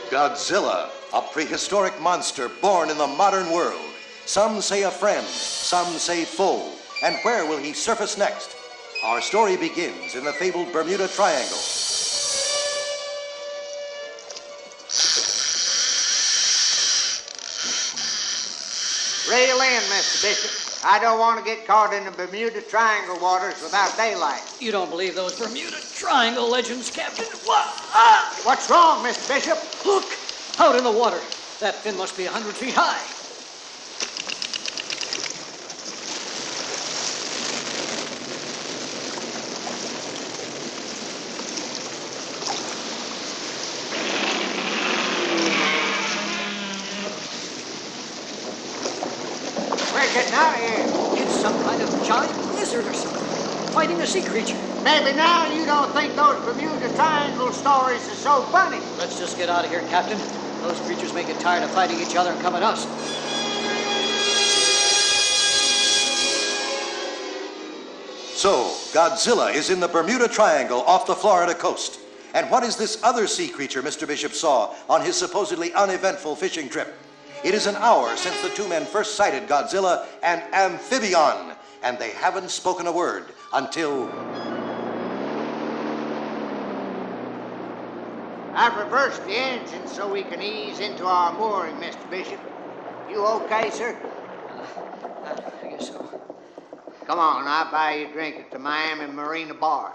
Godzilla, a prehistoric monster born in the modern world. Some say a friend, some say foe. And where will he surface next? Our story begins in the fabled Bermuda Triangle. Reel in, Mr. Bishop. I don't want to get caught in the Bermuda Triangle waters without daylight. You don't believe those Bermuda Triangle legends, Captain? What's wrong, Mr. Bishop? Look, out in the water. That fin must be 100 feet high. We're getting out of here. It's some kind of giant lizard or something, fighting a sea creature. Maybe now you don't think those Bermuda Triangle stories are so funny. Let's just get out of here, Captain. Those creatures may get tired of fighting each other and come at us. So, Godzilla is in the Bermuda Triangle off the Florida coast. And what is this other sea creature Mr. Bishop saw on his supposedly uneventful fishing trip? It is an hour since the two men first sighted Godzilla and Amphibion, and they haven't spoken a word until... I've reversed the engine so we can ease into our mooring, Mr. Bishop. You okay, sir? I guess so. Come on, I'll buy you a drink at the Miami Marina Bar.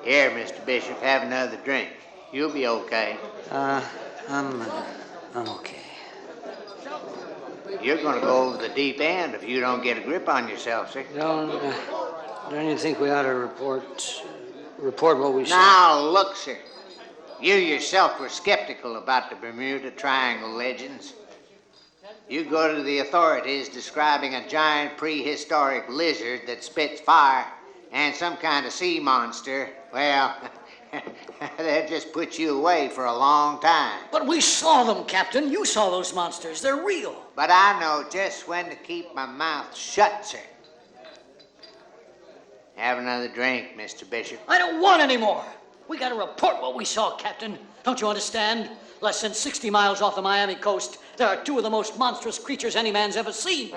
Here, Mr. Bishop, have another drink. You'll be okay. I'm okay. You're going to go over the deep end if you don't get a grip on yourself, sir. Don't you think we ought to report what we saw? Now, look, sir. You yourself were skeptical about the Bermuda Triangle legends. You go to the authorities describing a giant prehistoric lizard that spits fire and some kind of sea monster. Well, they'll just put you away for a long time. But we saw them, Captain. You saw those monsters. They're real. But I know just when to keep my mouth shut, sir. Have another drink, Mr. Bishop. I don't want any more. We got to report what we saw, Captain. Don't you understand? Less than 60 miles off the Miami coast, there are two of the most monstrous creatures any man's ever seen.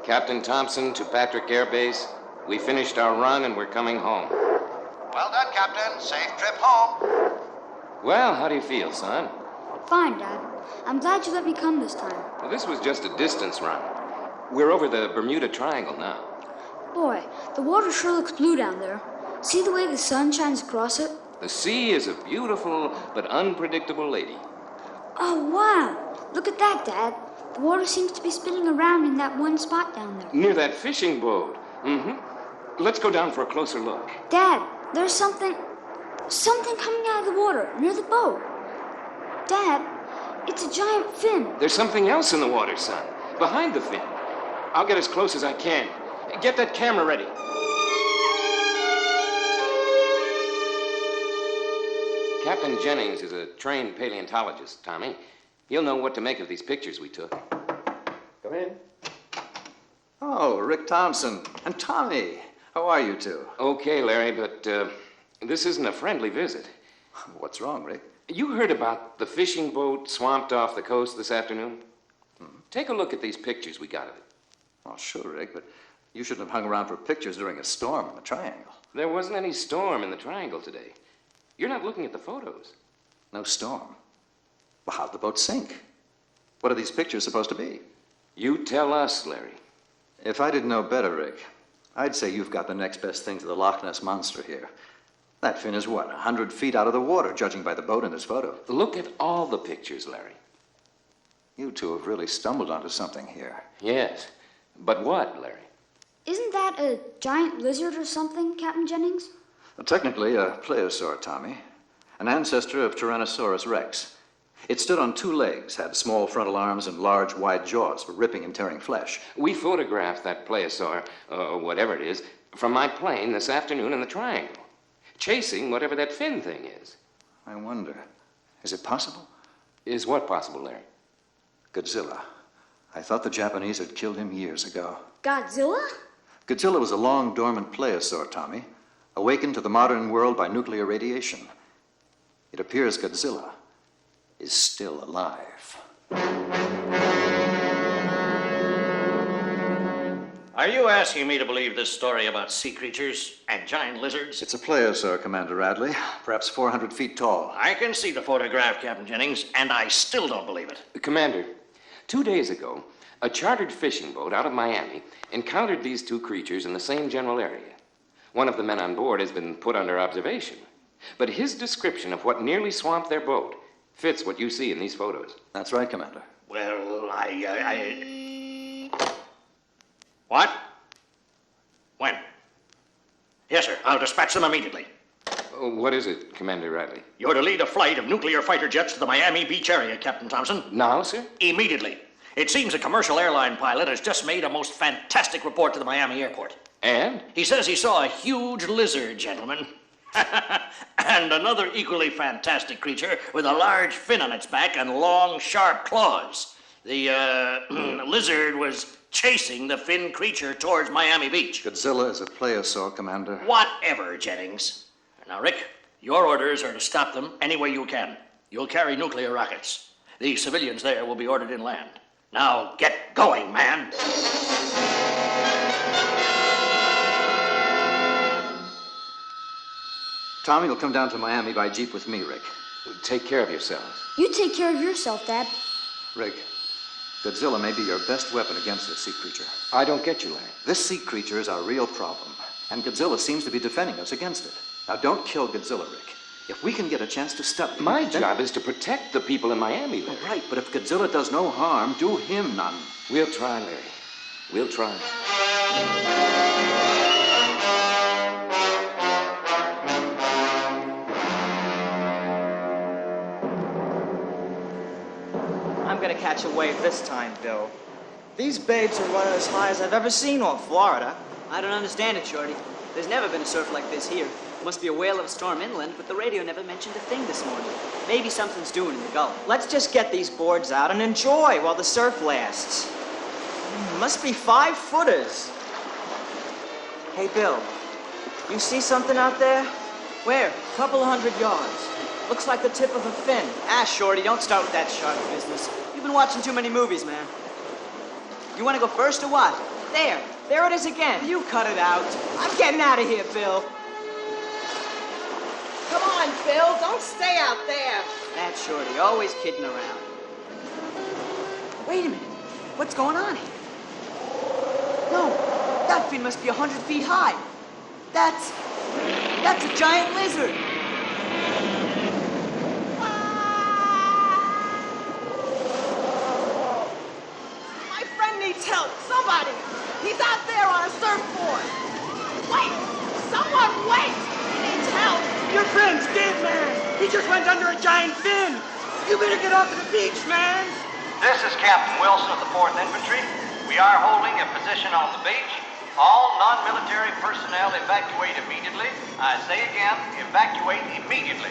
Captain Thompson to Patrick Air Base. We finished our run and we're coming home. Well done, Captain. Safe trip home. Well, how do you feel, son? Fine, Dad. I'm glad you let me come this time. Well, this was just a distance run. We're over the Bermuda Triangle now. Boy, the water sure looks blue down there. See the way the sun shines across it? The sea is a beautiful but unpredictable lady. Oh, wow. Look at that, Dad. The water seems to be spinning around in that one spot down there. Near that fishing boat. Mm-hmm. Let's go down for a closer look. Dad, there's something coming out of the water near the boat. Dad, it's a giant fin. There's something else in the water, son. Behind the fin. I'll get as close as I can. Get that camera ready. Captain Jennings is a trained paleontologist, Tommy. He'll know what to make of these pictures we took. Come in. Oh, Rick Thompson and Tommy. How are you two? Okay, Larry, but this isn't a friendly visit. What's wrong, Rick? You heard about the fishing boat swamped off the coast this afternoon? Take a look at these pictures we got of it. Oh, sure, Rick, but you shouldn't have hung around for pictures during a storm in the Triangle. There wasn't any storm in the Triangle today. You're not looking at the photos. No storm? Well, how'd the boat sink? What are these pictures supposed to be? You tell us, Larry. If I didn't know better, Rick, I'd say you've got the next best thing to the Loch Ness Monster here. That fin is what, 100 feet out of the water, judging by the boat in this photo. Look at all the pictures, Larry. You two have really stumbled onto something here. Yes, but what, Larry? Isn't that a giant lizard or something, Captain Jennings? Well, technically, a plesiosaur, Tommy. An ancestor of Tyrannosaurus rex. It stood on two legs, had small frontal arms and large, wide jaws for ripping and tearing flesh. We photographed that plesiosaur, or whatever it is, from my plane this afternoon in the Triangle, chasing whatever that fin thing is. I wonder, is it possible? Is what possible, Larry? Godzilla. I thought the Japanese had killed him years ago. Godzilla? Godzilla was a long dormant plesiosaur, Tommy, awakened to the modern world by nuclear radiation. It appears Godzilla is still alive. Are you asking me to believe this story about sea creatures and giant lizards? It's a plesiosaur, Commander Radley, perhaps 400 feet tall. I can see the photograph, Captain Jennings, and I still don't believe it. Commander, 2 days ago, a chartered fishing boat out of Miami encountered these two creatures in the same general area. One of the men on board has been put under observation, but his description of what nearly swamped their boat fits what you see in these photos. That's right, Commander. Well, What? When? Yes, sir. I'll dispatch them immediately. What is it, Commander Radley? You're to lead a flight of nuclear fighter jets to the Miami Beach area, Captain Thompson. Now, sir? Immediately. It seems a commercial airline pilot has just made a most fantastic report to the Miami airport. And? He says he saw a huge lizard, gentlemen. And another equally fantastic creature with a large fin on its back and long, sharp claws. The lizard was chasing the fin creature towards Miami Beach. Godzilla is a plesiosaur, Commander. Whatever, Jennings. Now, Rick, your orders are to stop them any way you can. You'll carry nuclear rockets. The civilians there will be ordered inland. Now, get going, man. Tommy will come down to Miami by jeep with me, Rick. Take care of yourselves. You take care of yourself, Dad. Rick, Godzilla may be your best weapon against this sea creature. I don't get you, Larry. This sea creature is our real problem, and Godzilla seems to be defending us against it. Now, don't kill Godzilla, Rick. If we can get a chance to stop him... My job is to protect the people in Miami, Larry. Right, but if Godzilla does no harm, do him none. We'll try, Larry. We'll try. I'm gonna catch a wave this time, Bill. These babes are running as high as I've ever seen off Florida. I don't understand it, Shorty. There's never been a surf like this here. Must be a whale of a storm inland, but the radio never mentioned a thing this morning. Maybe something's doing in the Gulf. Let's just get these boards out and enjoy while the surf lasts. Must be 5-footers. Hey, Bill, you see something out there? Where? Couple 100 yards. Looks like the tip of a fin. Ah, Shorty, don't start with that shark business. You've been watching too many movies, man. You want to go first or what? There it is again. You cut it out. I'm getting out of here, Bill. Come on, Bill, don't stay out there. That's Shorty, always kidding around. Wait a minute. What's going on here? No, that fin must be 100 feet high. That's a giant lizard. My friend needs help. Somebody. He's out there on a surfboard. Wait! Someone wait! He needs help. Your friend's dead, man. He just went under a giant fin. You better get off the beach, man. This is Captain Wilson of the 4th Infantry. We are holding a position on the beach. All non-military personnel evacuate immediately. I say again, evacuate immediately.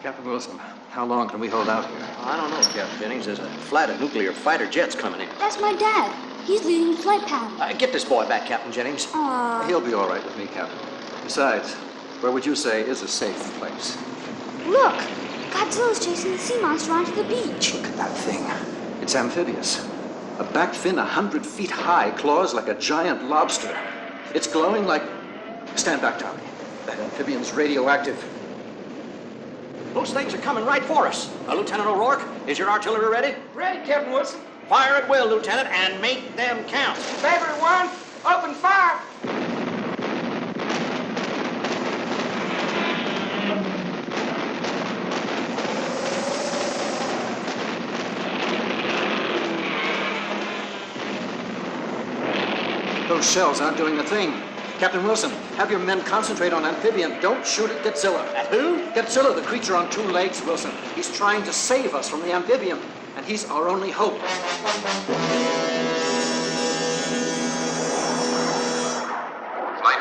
Captain Wilson, how long can we hold out here? I don't know, Captain Jennings. There's a flight of nuclear fighter jets coming in. That's my dad. He's leading the flight pattern. Get this boy back, Captain Jennings. Aww. He'll be all right with me, Captain. Besides, where would you say is a safe place? Look! Godzilla's chasing the sea monster onto the beach. Look at that thing. It's amphibious. A back fin 100 feet high, claws like a giant lobster. It's glowing like... Stand back, Tommy. That amphibion's radioactive. Those things are coming right for us. Lieutenant O'Rourke, is your artillery ready? Ready, Captain Wilson. Fire at will, Lieutenant, and make them count. Favorite one, open fire. Those shells aren't doing a thing. Captain Wilson, have your men concentrate on Amphibion. Don't shoot at Godzilla. At who? Godzilla, the creature on 2 legs, Wilson. He's trying to save us from the Amphibian, and he's our only hope. Flight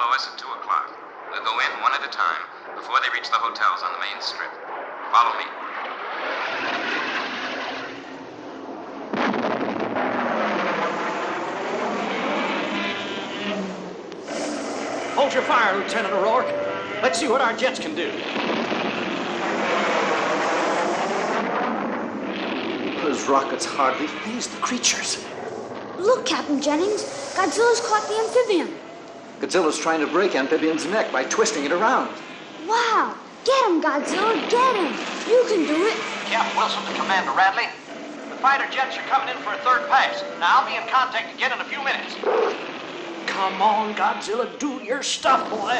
follow us at 2 o'clock. We'll go in one at a time before they reach the hotels on the main strip. Follow me. Hold your fire, Lieutenant O'Rourke. Let's see what our jets can do. Those rockets hardly phased the creatures. Look, Captain Jennings. Godzilla's caught the amphibian. Godzilla's trying to break Amphibion's neck by twisting it around. Wow. Get him, Godzilla. Get him. You can do it. Captain Wilson to Commander Radley. The fighter jets are coming in for a third pass. Now I'll be in contact again in a few minutes. Come on, Godzilla, do your stuff, boy.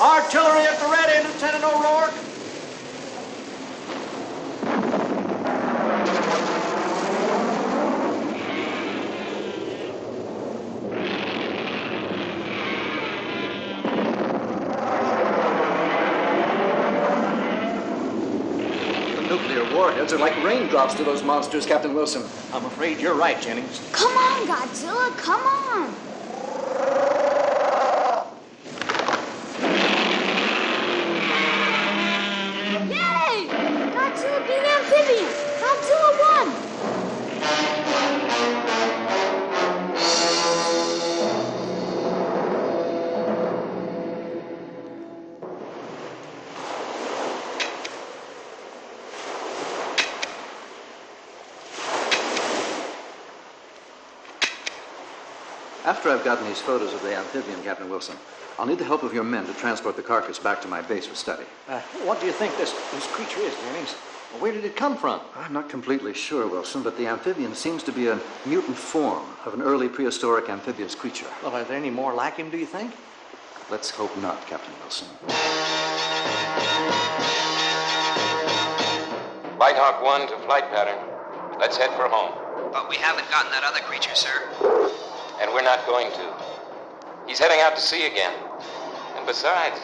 Artillery at the ready, Lieutenant O'Rourke. Warheads are like raindrops to those monsters, Captain Wilson. I'm afraid you're right, Jennings. Come on, Godzilla. Come on. Yay! Godzilla beat Amphibian. Godzilla won. After I've gotten these photos of the amphibian, Captain Wilson, I'll need the help of your men to transport the carcass back to my base for study. What do you think this creature is, Jennings? Where did it come from? I'm not completely sure, Wilson, but the amphibian seems to be a mutant form of an early prehistoric amphibious creature. Well, are there any more like him, do you think? Let's hope not, Captain Wilson. White Hawk 1 to flight pattern. Let's head for home. But we haven't gotten that other creature, sir. And we're not going to. He's heading out to sea again. And besides,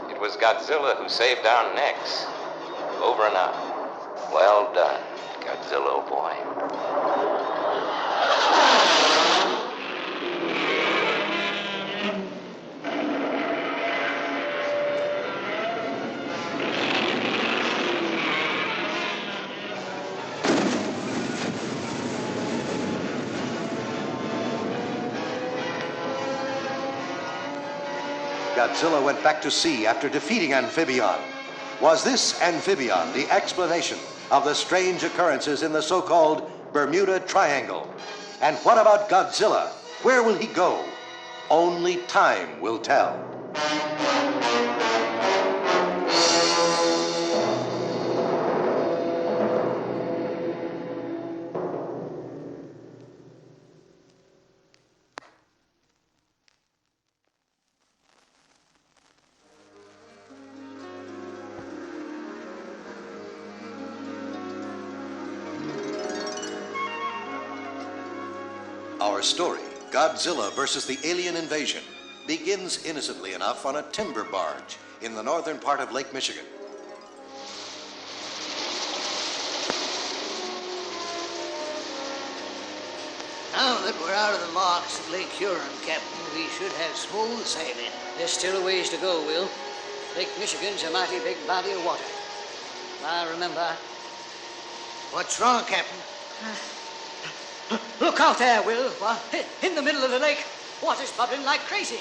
it was Godzilla who saved our necks. Over and out. Well done, Godzilla, old boy. Godzilla went back to sea after defeating Amphibion. Was this Amphibion the explanation of the strange occurrences in the so-called Bermuda Triangle? And what about Godzilla? Where will he go? Only time will tell. Our story, Godzilla versus the Alien Invasion, begins innocently enough on a timber barge in the northern part of Lake Michigan. Now that we're out of the locks at Lake Huron, Captain, we should have smooth sailing. There's still a ways to go, Will. Lake Michigan's a mighty big body of water. I remember. What's wrong, Captain? Look out there, Will. In the middle of the lake, water's bubbling like crazy.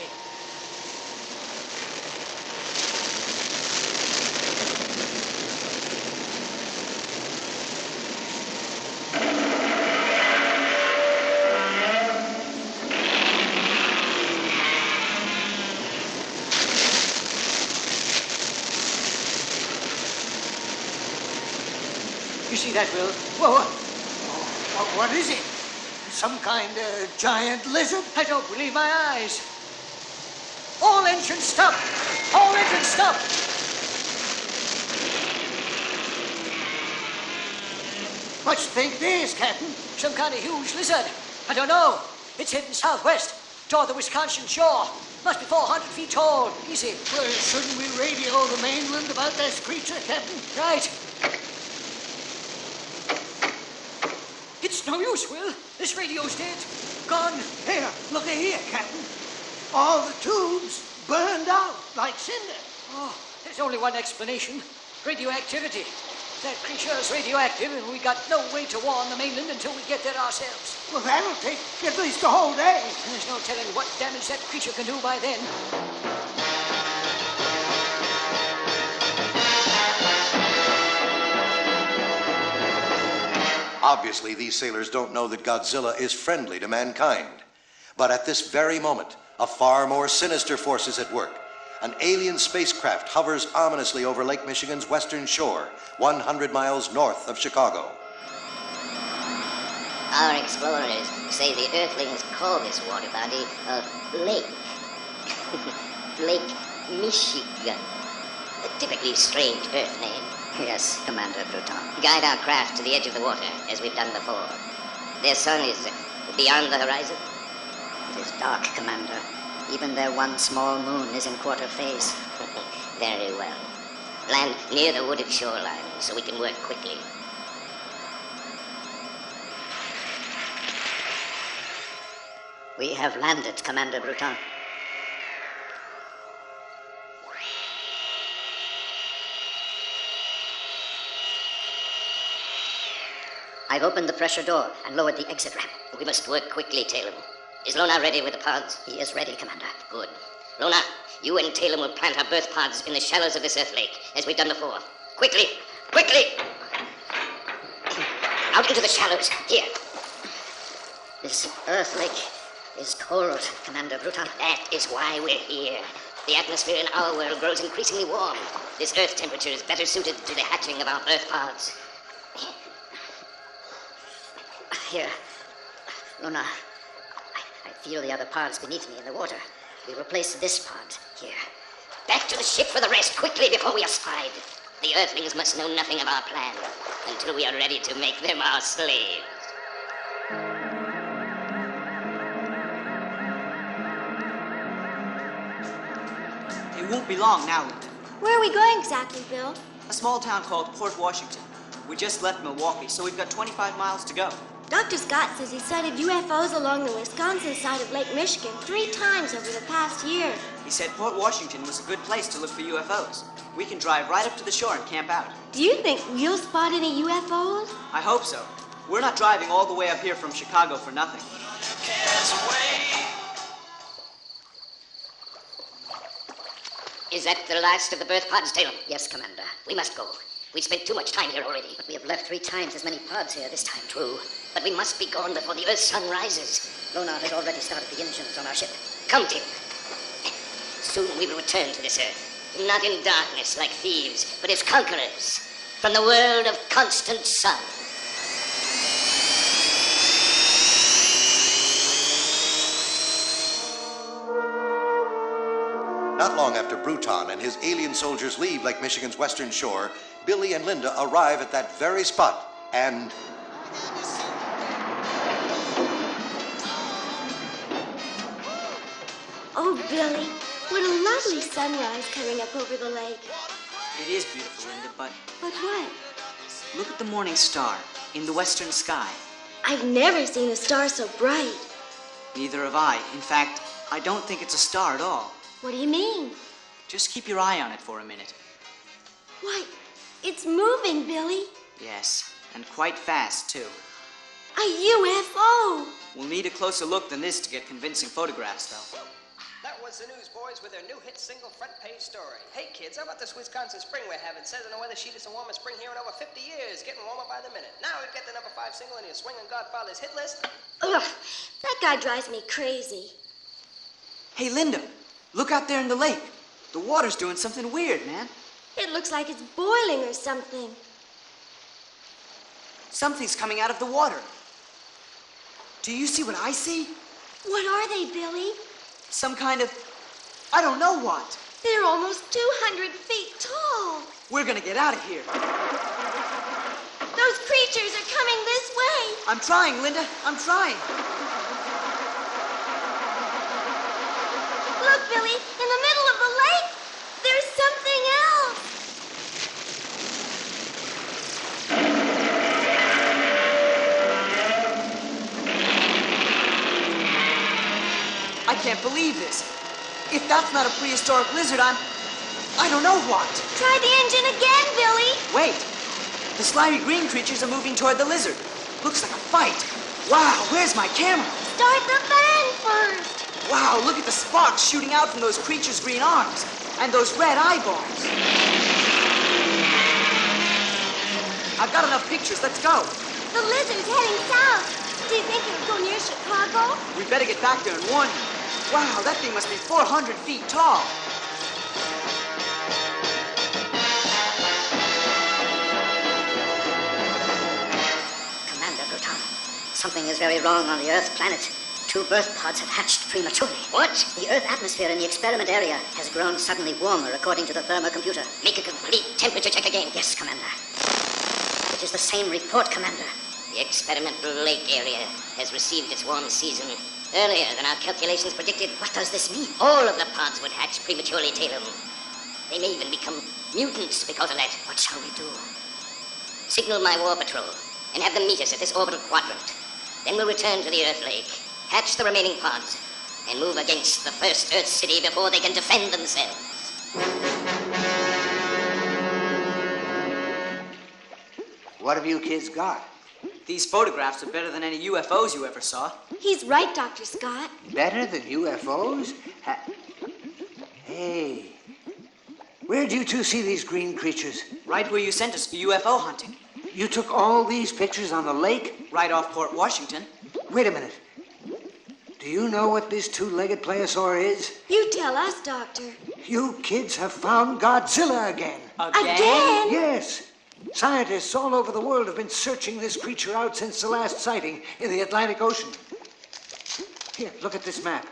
You see that, Will? Whoa. What is it? Some kind of giant lizard? I don't believe my eyes. All engines stop! All engines stop! What do you think this, Captain? Some kind of huge lizard. I don't know. It's heading southwest, toward the Wisconsin shore. Must be 400 feet tall. Easy. Well, shouldn't we radio the mainland about this creature, Captain? Right. It's no use, Will. This radio's dead. Gone. Here, look here, Captain. All the tubes burned out like cinder. Oh, there's only one explanation. Radioactivity. That creature is radioactive, and we got no way to warn the mainland until we get there ourselves. Well, that'll take at least a whole day. There's no telling what damage that creature can do by then. Obviously, these sailors don't know that Godzilla is friendly to mankind. But at this very moment, a far more sinister force is at work. An alien spacecraft hovers ominously over Lake Michigan's western shore, 100 miles north of Chicago. Our explorers say the Earthlings call this water body a lake. Lake Michigan. A typically strange Earth name. Yes, Commander Bruton. Guide our craft to the edge of the water, as we've done before. Their sun is beyond the horizon. It is dark, Commander. Even their one small moon is in quarter phase. Very well. Land near the wooded shoreline, so we can work quickly. We have landed, Commander Bruton. I've opened the pressure door and lowered the exit ramp. We must work quickly, Talem. Is Lona ready with the pods? He is ready, Commander. Good. Lona, you and Talem will plant our birth pods in the shallows of this Earth lake, as we've done before. Quickly! Quickly! Out into the shallows. Here. This Earth lake is cold, Commander Bruton. That is why we're here. The atmosphere in our world grows increasingly warm. This Earth temperature is better suited to the hatching of our birth pods. Here. Luna, I feel the other pods beneath me in the water. We will place this pod here. Back to the ship for the rest, quickly, before we are spied. The Earthlings must know nothing of our plan until we are ready to make them our slaves. It won't be long now, Linda. Where are we going exactly, Bill? A small town called Port Washington. We just left Milwaukee, so we've got 25 miles to go. Dr. Scott says he sighted UFOs along the Wisconsin side of Lake Michigan 3 times over the past year. He said Port Washington was a good place to look for UFOs. We can drive right up to the shore and camp out. Do you think we'll spot any UFOs? I hope so. We're not driving all the way up here from Chicago for nothing. Is that the last of the birth pods, Talem? Yes, Commander. We must go. We've spent too much time here already. But we have left 3 times as many pods here this time. True, but we must be gone before the Earth's sun rises. Lona has already started the engines on our ship. Come, Tim. Soon we will return to this Earth. Not in darkness like thieves, but as conquerors. From the world of constant sun. Not long after Bruton and his alien soldiers leave Lake Michigan's western shore, Billy and Linda arrive at that very spot and... Oh, Billy, what a lovely sunrise coming up over the lake. It is beautiful, Linda, but But what? look at the morning star in the western sky. I've never seen a star so bright. Neither have I. In fact, I don't think it's a star at all. What do you mean? Just keep your eye on it for a minute. Why, it's moving, Billy. Yes, and quite fast, too. A UFO. We'll need a closer look than this to get convincing photographs, though. That was the Newsboys with their new hit single front page story. Hey kids, how about this Wisconsin spring we're having? Says on the weather sheet it's the warmest spring here in over 50 years. Getting warmer by the minute. Now we've got the number 5 single in your swinging Godfather's hit list. Ugh, that guy drives me crazy. Hey, Linda, look out there in the lake. The water's doing something weird, man. It looks like it's boiling or something. Something's coming out of the water. Do you see what I see? What are they, Billy? Some kind of... I don't know what. They're almost 200 feet tall. We're gonna get out of here. Those creatures are coming this way. I'm trying, Linda. I'm trying. Look, Billy, in the middle of the lake, there's something else. I can't believe this. If that's not a prehistoric lizard, I don't know what. Try the engine again, Billy. Wait. The slimy green creatures are moving toward the lizard. Looks like a fight. Wow, where's my camera? Start the fan first. Wow, look at the sparks shooting out from those creatures' green arms. And those red eyeballs. I've got enough pictures. Let's go. The lizard's heading south. Do you think it'll go near Chicago? We better get back there and warn him. Wow, that thing must be 400 feet tall. Commander Bruton, something is very wrong on the Earth planet. 2 birth pods have hatched prematurely. What? The Earth atmosphere in the experiment area has grown suddenly warmer, according to the thermocomputer. Make a complete temperature check again. Yes, Commander. It is the same report, Commander. The experimental lake area has received its warm season earlier than our calculations predicted. What does this mean? All of the pods would hatch prematurely, Tatum. They may even become mutants because of that. What shall we do? Signal my war patrol and have them meet us at this orbital quadrant. Then we'll return to the Earth Lake, hatch the remaining pods, and move against the first Earth city before they can defend themselves. What have you kids got? These photographs are better than any UFOs you ever saw. He's right, Dr. Scott. Better than UFOs? Hey, where'd you two see these green creatures? Right where you sent us for UFO hunting. You took all these pictures on the lake? Right off Port Washington. Wait a minute. Do you know what this two-legged plesiosaur is? You tell us, Doctor. You kids have found Godzilla again. Again? Yes. Scientists all over the world have been searching this creature out since the last sighting in the Atlantic Ocean. Here, look at this map.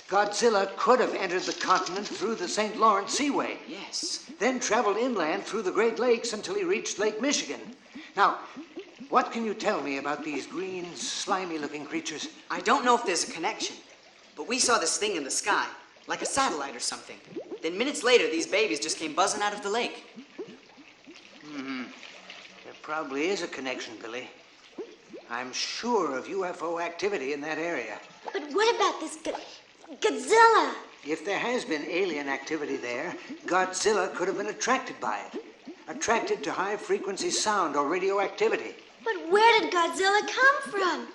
Godzilla could have entered the continent through the St. Lawrence Seaway. Yes. Then traveled inland through the Great Lakes until he reached Lake Michigan. Now, what can you tell me about these green, slimy-looking creatures? I don't know if there's a connection, but we saw this thing in the sky, like a satellite or something. Then minutes later, these babies just came buzzing out of the lake. There probably is a connection, Billy. I'm sure of UFO activity in that area. But what about this Godzilla? If there has been alien activity there, Godzilla could have been attracted by it. Attracted to high-frequency sound or radioactivity. But where did Godzilla come from,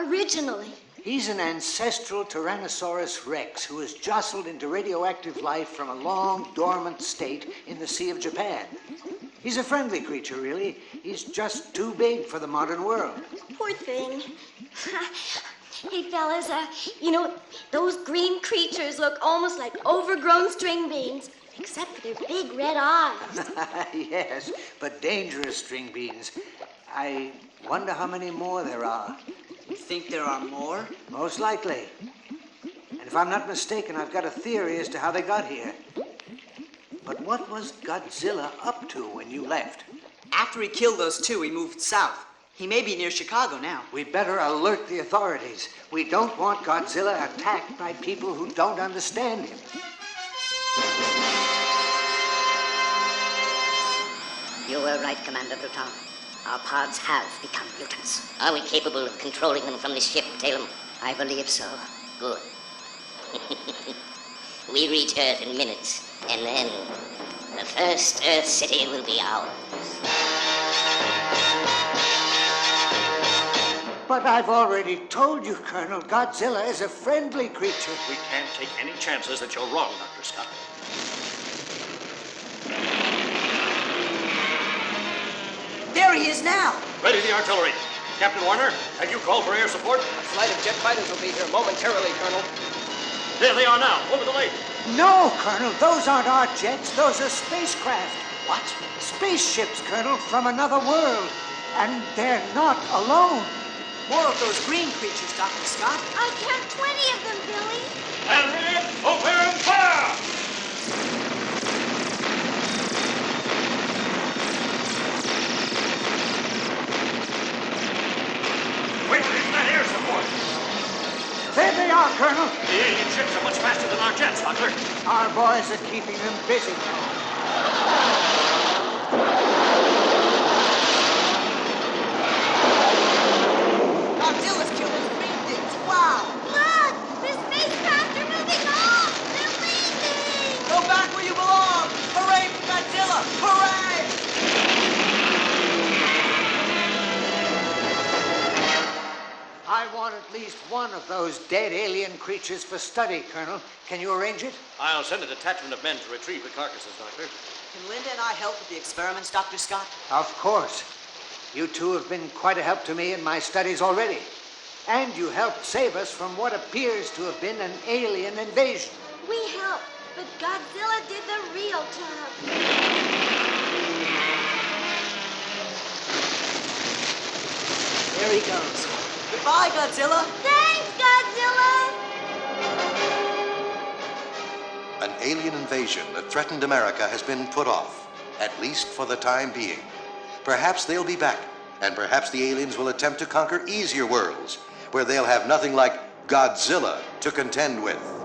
originally? He's an ancestral Tyrannosaurus rex who was jostled into radioactive life from a long, dormant state in the Sea of Japan. He's a friendly creature, really. He's just too big for the modern world. Poor thing. Hey, fellas, you know, those green creatures look almost like overgrown string beans, except for their big red eyes. Yes, but dangerous string beans. I wonder how many more there are. You think there are more? Most likely. And if I'm not mistaken, I've got a theory as to how they got here. But what was Godzilla up to when you left? After he killed those two, he moved south. He may be near Chicago now. We'd better alert the authorities. We don't want Godzilla attacked by people who don't understand him. You were right, Commander Bruton. Our pods have become mutants. Are we capable of controlling them from this ship, Talem? I believe so. Good. We reach Earth in minutes, and then the first Earth city will be ours. But I've already told you, Colonel, Godzilla is a friendly creature. We can't take any chances that you're wrong, Dr. Scott. There he is now. Ready the artillery. Captain Warner, have you called for air support? A flight of jet fighters will be here momentarily, Colonel. There they are now, over the lake. No, Colonel, those aren't our jets. Those are spacecraft. What? Spaceships, Colonel, from another world. And they're not alone. More of those green creatures, Dr. Scott. I count 20 of them, Billy. Henry, open fire! Wait for that air support. There they are, Colonel. The alien ships are much faster than our jets, Doctor. Our boys are keeping them busy. Godzilla's killing green things. Wow. Look! The spacecraft are moving off! They're leaving! at least one of those dead alien creatures for study, Colonel. Can you arrange it? I'll send a detachment of men to retrieve the carcasses, Doctor. Can Linda and I help with the experiments, Dr. Scott? Of course. You two have been quite a help to me in my studies already. And you helped save us from what appears to have been an alien invasion. We helped, but Godzilla did the real job. There he goes. Goodbye, Godzilla. Thanks, Godzilla! An alien invasion that threatened America has been put off, at least for the time being. Perhaps they'll be back, and perhaps the aliens will attempt to conquer easier worlds, where they'll have nothing like Godzilla to contend with.